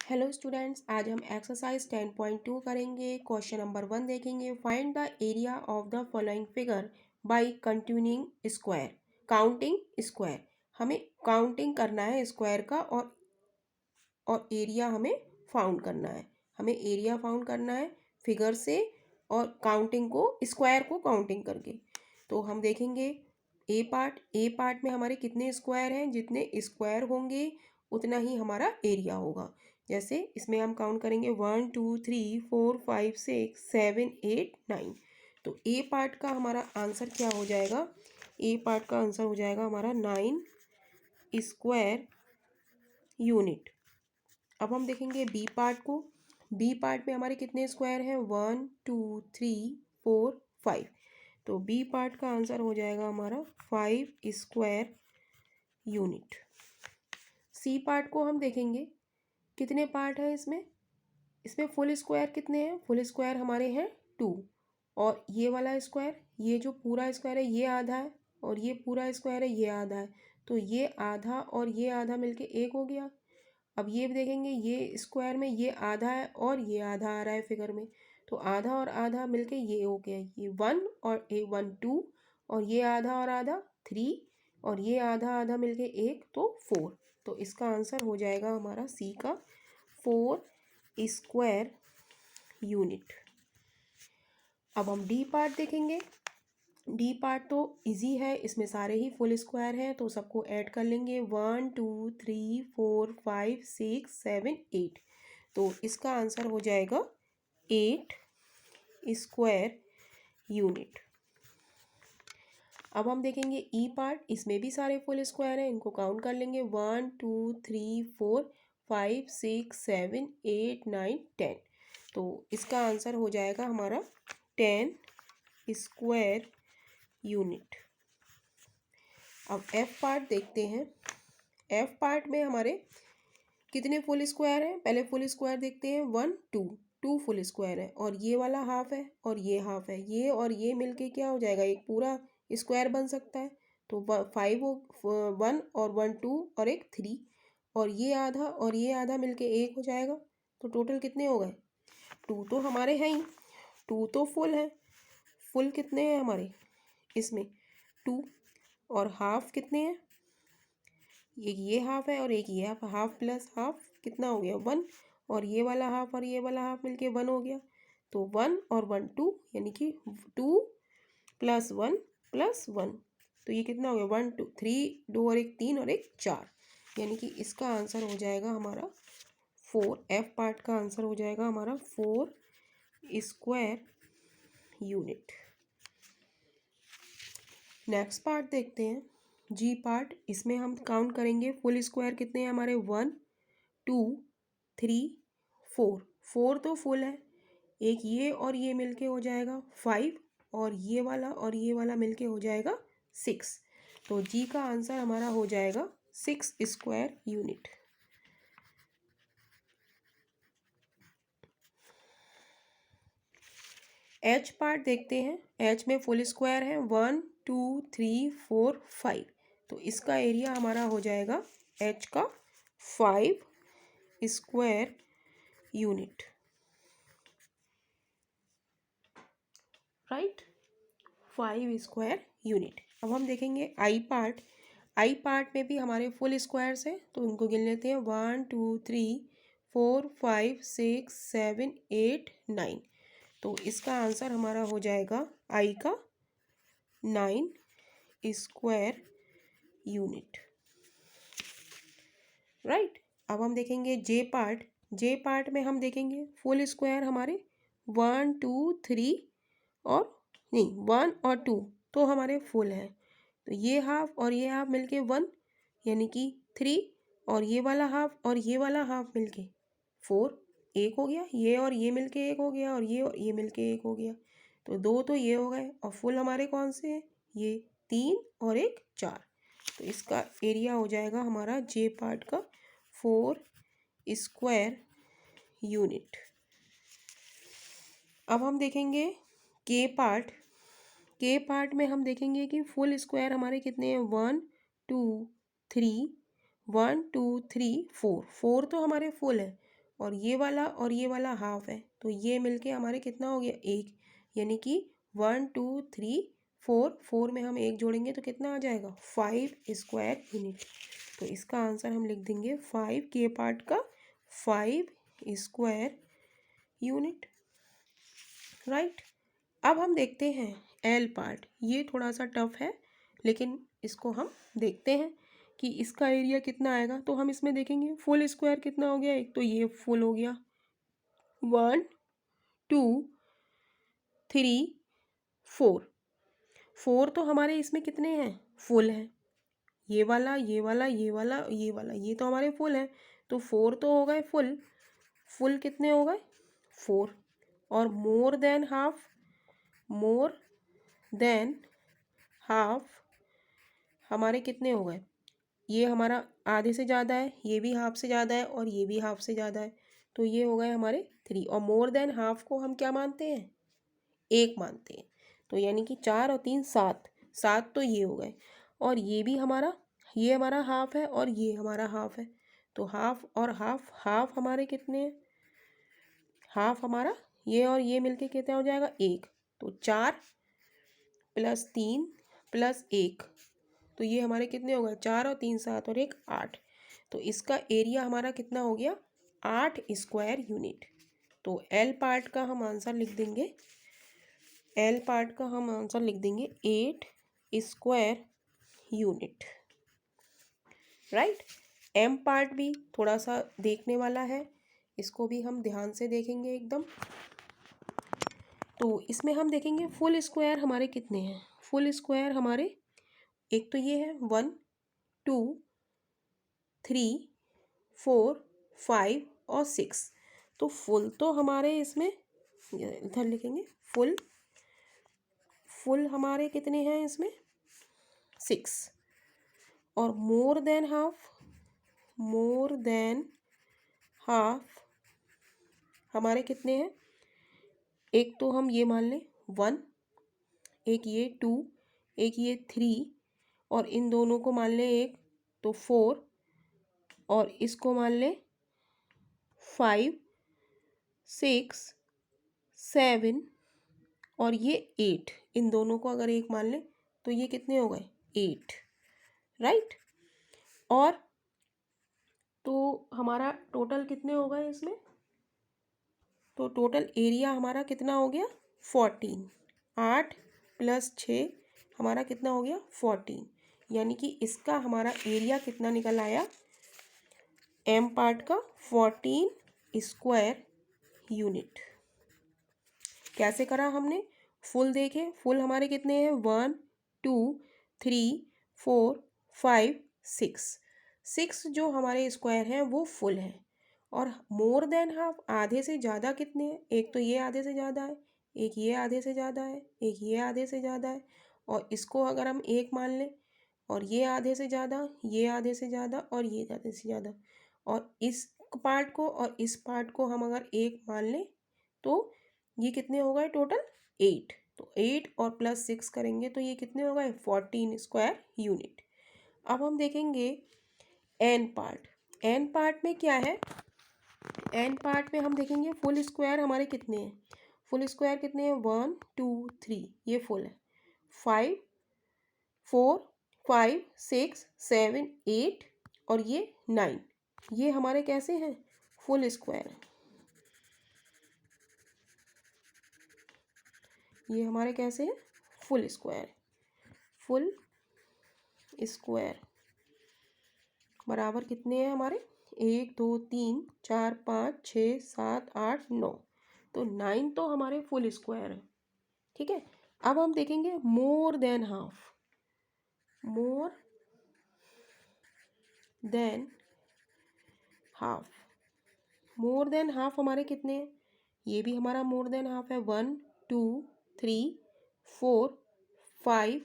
Hello students, आज हम exercise 10.2 करेंगे। क्वेश्चन नंबर 1 देखेंगे। Find the area of the following figure by continuing square. Counting square, हमें counting करना है स्क्वायर का और एरिया हमें फाउंड करना है। हमें एरिया फाउंड करना है फिगर से और काउंटिंग को, स्क्वायर को काउंटिंग करके। तो हम देखेंगे ए पार्ट में हमारे कितने स्क्वायर हैं, जितने स्क्वायर होंगे उतना ही हमारा एरिया होगा। जैसे इसमें हम काउंट करेंगे 1 2 3 4 5 6 7 8 9। तो ए पार्ट का हमारा आंसर क्या हो जाएगा? ए पार्ट का आंसर हो जाएगा हमारा 9 स्क्वायर यूनिट। अब हम देखेंगे बी पार्ट को। बी पार्ट में हमारे कितने स्क्वायर हैं? 1 2 3 4 5। तो बी पार्ट का आंसर हो जाएगा हमारा 5 स्क्वायर यूनिट। सी पार्ट को हम देखेंगे कितने पार्ट है इसमें। इसमें फुल स्क्वायर कितने हैं? फुल स्क्वायर हमारे हैं 2। और ये वाला स्क्वायर, ये जो पूरा स्क्वायर है ये आधा है, और ये पूरा स्क्वायर है ये आधा है। तो ये आधा और ये आधा मिलके एक हो गया। अब ये भी देखेंगे, ये स्क्वायर में ये आधा है और ये आधा आ रहा है फिगर में। तो आधा और आधा मिलके ये हो गया, ये 1 और 1 2, और ये आधा और आधा 3, और ये आधा आधा मिलके एक, तो 4। तो इसका आंसर हो जाएगा हमारा सी का 4 स्क्वायर यूनिट। अब हम डी पार्ट देखेंगे। डी पार्ट तो इजी है, इसमें सारे ही फुल स्क्वायर हैं, तो सबको ऐड कर लेंगे 1 2 3 4 5 6 7 8। तो इसका आंसर हो जाएगा 8 स्क्वायर यूनिट। अब हम देखेंगे ई पार्ट। इसमें भी सारे फुल स्क्वायर हैं, इनको काउंट कर लेंगे 1 2 3 4 5 6 7 8 9 10। तो इसका आंसर हो जाएगा हमारा 10 स्क्वायर यूनिट। अब एफ पार्ट देखते हैं। एफ पार्ट में हमारे कितने फुल स्क्वायर हैं? पहले फुल स्क्वायर देखते हैं। 1 2 फुल स्क्वायर है, और ये वाला हाफ है और ये हाफ है। ये और ये मिलके क्या हो जाएगा? एक पूरा स्क्वायर बन सकता है। तो 5 1 और 1 2 और एक 3, और ये आधा मिलके एक हो जाएगा। तो टोटल कितने हो गए? 2 तो हमारे हैं ही, 2 तो फुल है। फुल कितने हैं हमारे इसमें? 2। और हाफ कितने हैं? एक ये हाफ है और एक ये हाफ। हाफ प्लस हाफ कितना हो गया? 1। और ये वाला हाफ और ये वाला हाफ मिलके 1 हो गया। तो 1 और 1 2, यानी कि 2 प्लस 1 प्लस 1। तो ये कितना हो गया? 1 2 3, 2 और एक 3 और एक 4। यानी कि इसका आंसर हो जाएगा हमारा 4। एफ पार्ट का आंसर हो जाएगा हमारा 4 स्क्वायर यूनिट। नेक्स्ट पार्ट देखते हैं, जी पार्ट। इसमें हम काउंट करेंगे फुल स्क्वायर कितने हैं हमारे? 1 2 3 4। 4 तो फुल है। एक ये और ये मिलके हो जाएगा 5, और ये वाला मिलके हो जाएगा 6। तो जी का आंसर हमारा हो जाएगा 6 स्क्वायर यूनिट। एच पार्ट देखते हैं। एच में फुल स्क्वायर है 1 2 3 4 5। तो इसका एरिया हमारा हो जाएगा एच का 5 square unit. Right, 5 square unit. अब हम देखेंगे आई पार्ट। आई पार्ट में भी हमारे फुल स्क्वायर्स हैं, तो उनको गिन लेते हैं। 1 2 3 4 5 6 7 8 9। तो इसका आंसर हमारा हो जाएगा आई का 9 स्क्वायर यूनिट। राइट, अब हम देखेंगे जे पार्ट। जे पार्ट में हम देखेंगे फुल स्क्वायर हमारे 1 2 3 और नहीं 1 और 2 तो हमारे फुल हैं। तो ये हाफ और ये हाफ मिलके 1, यानी कि 3, और ये वाला हाफ और ये वाला हाफ मिलके 4, एक हो गया। ये और ये मिलके एक हो गया, और ये मिलके एक हो गया। तो 2 तो ये हो गए, और फुल हमारे कौन से हैं? ये 3 और एक 4। तो इसका एरिया हो जाएगा हमारा जे पार्ट का 4 स्क्वायर यूनिट। अब हम देखेंगे के पार्ट। के पार्ट में हम देखेंगे कि फुल स्क्वायर हमारे कितने हैं? 1 2 3 1 2 3 4। 4 तो हमारे फुल है, और ये वाला हाफ है, तो ये मिलके हमारे कितना हो गया 1, यानी कि 1 2 3 4, 4 में हम 1 जोड़ेंगे तो कितना आ जाएगा 5 स्क्वायर यूनिट। तो इसका आंसर हम लिख देंगे 5 के पार्ट का 5 स्क्वायर यूनिट, राइट। अब हम देखते हैं एल पार्ट। ये थोड़ा सा टफ है, लेकिन इसको हम देखते हैं कि इसका एरिया कितना आएगा। तो हम इसमें देखेंगे फुल स्क्वायर कितना हो गया, एक तो ये फुल हो गया 1 2 3 4, 4 तो हमारे इसमें कितने हैं फुल हैं, ये वाला ये वाला ये वाला ये वाला, ये तो हमारे फुल हैं। तो 4 तो हो गए फुल, फुल कितने हो गए 4। और मोर देन हाफ हमारे कितने हो गए, ये हमारा आधे से ज़्यादा है, ये भी हाफ से ज़्यादा है और ये भी हाफ से ज़्यादा है, तो ये हो गए हमारे 3। और मोर देन हाफ को हम क्या मानते हैं 1 मानते हैं। तो यानी कि 4 और 3 7, 7 तो ये हो गए। और ये भी हमारा, ये हमारा हाफ है और ये हमारा हाफ है। तो हाफ और हाफ, हाफ हमारे कितने हैं, हाफ हमारा ये और ये मिलके कितना हो जाएगा 1। तो 4 + 3 + 1, तो ये हमारे कितने हो गए 4 और 3 7 और 1 8। तो इसका एरिया हमारा कितना हो गया 8 स्क्वायर यूनिट। तो एल पार्ट का हम आंसर लिख देंगे, एल पार्ट का हम आंसर लिख देंगे 8 square unit, right. M part भी थोड़ा सा देखने वाला है, इसको भी हम ध्यान से देखेंगे एकदम। तो इसमें हम देखेंगे फुल स्क्वायर हमारे कितने हैं, फुल स्क्वायर हमारे एक तो ये है 1 2 3 4 5 और 6। तो फुल तो हमारे इसमें इधर लिखेंगे फुल, फुल हमारे कितने हैं इसमें 6। और मोर देन हाफ हमारे कितने हैं, एक तो हम ये मान लें 1, एक ये 2, एक ये 3, और इन दोनों को मान लें एक तो 4, और इसको मान लें 5 6 7 और ये 8, इन दोनों को अगर एक मान लें तो ये कितने हो गए 8, राइट। और तो हमारा टोटल कितने हो गए इसमें, तो टोटल एरिया हमारा कितना हो गया 14, 8 + 6 हमारा कितना हो गया 14, यानी कि इसका हमारा एरिया कितना निकल आया एम पार्ट का 14 स्क्वायर यूनिट। कैसे करा हमने, फुल देखे, फुल हमारे कितने हैं 1 2 3 4 5 6, 6 जो हमारे स्क्वायर हैं वो फुल हैं। और मोर देन हाफ आधे से ज़्यादा कितने हैं, एक तो ये आधे से ज़्यादा है, एक ये आधे से ज़्यादा है, एक ये आधे से ज़्यादा है, और इसको अगर हम एक मान लें, और ये आधे से ज़्यादा, ये आधे से ज़्यादा और ये आधे से ज़्यादा, और इस पार्ट को और इस पार्ट को हम अगर एक मान लें तो ये कितने हो गए टोटल 8। तो 8 और +6 करेंगे तो ये कितने हो गए 14 स्क्वायर यूनिट। अब हम देखेंगे एन पार्ट। एन पार्ट में क्या है, एन पार्ट में हम देखेंगे फुल स्क्वायर हमारे कितने हैं, फुल स्क्वायर कितने हैं 1 2 3, ये फुल है 5 4 5 6 7 8 और ये 9, ये हमारे कैसे हैं फुल स्क्वायर, ये हमारे कैसे हैं फुल स्क्वायर। फुल स्क्वायर बराबर कितने हैं हमारे 1 2 3 4 5 6 7 8 9, तो 9 तो हमारे फुल स्क्वायर है, ठीक है। अब हम देखेंगे more than half, more than half, more than half हमारे कितने हैं, ये भी हमारा मोर देन हाफ है 1 2 3 4 5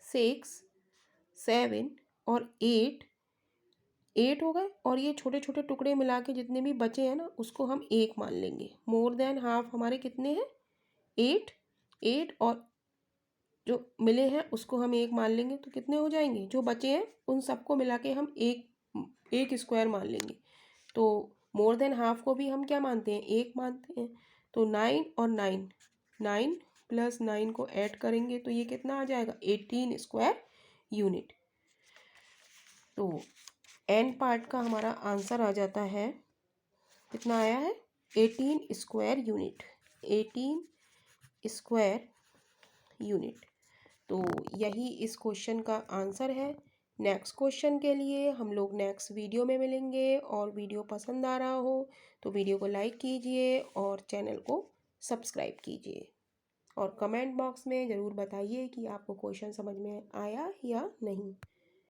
6 7 और 8, 8 हो गए। और ये छोटे छोटे टुकड़े मिला के जितने भी बचे हैं ना उसको हम एक मान लेंगे। मोर देन हाफ हमारे कितने हैं 8, 8 और जो मिले हैं उसको हम एक मान लेंगे तो कितने हो जाएंगे, जो बचे हैं उन सबको मिला के हम एक स्क्वायर मान लेंगे। तो मोर देन हाफ को भी हम क्या मानते हैं, 1 मानते हैं। तो 9 और 9, 9 प्लस 9 को ऐड करेंगे तो ये कितना आ जाएगा, 18 स्क्वायर यूनिट। तो एन पार्ट का हमारा आंसर आ जाता है, कितना आया है, 18 स्क्वायर यूनिट, 18 स्क्वायर यूनिट। तो यही इस क्वेश्चन का आंसर है। नेक्स्ट क्वेश्चन के लिए हम लोग नेक्स्ट वीडियो में मिलेंगे, और वीडियो पसंद आ रहा हो तो वीडियो को लाइक कीजिए और चैनल को सब्सक्राइब कीजिए, और कमेंट बॉक्स में ज़रूर बताइए कि आपको क्वेश्चन समझ में आया या नहीं।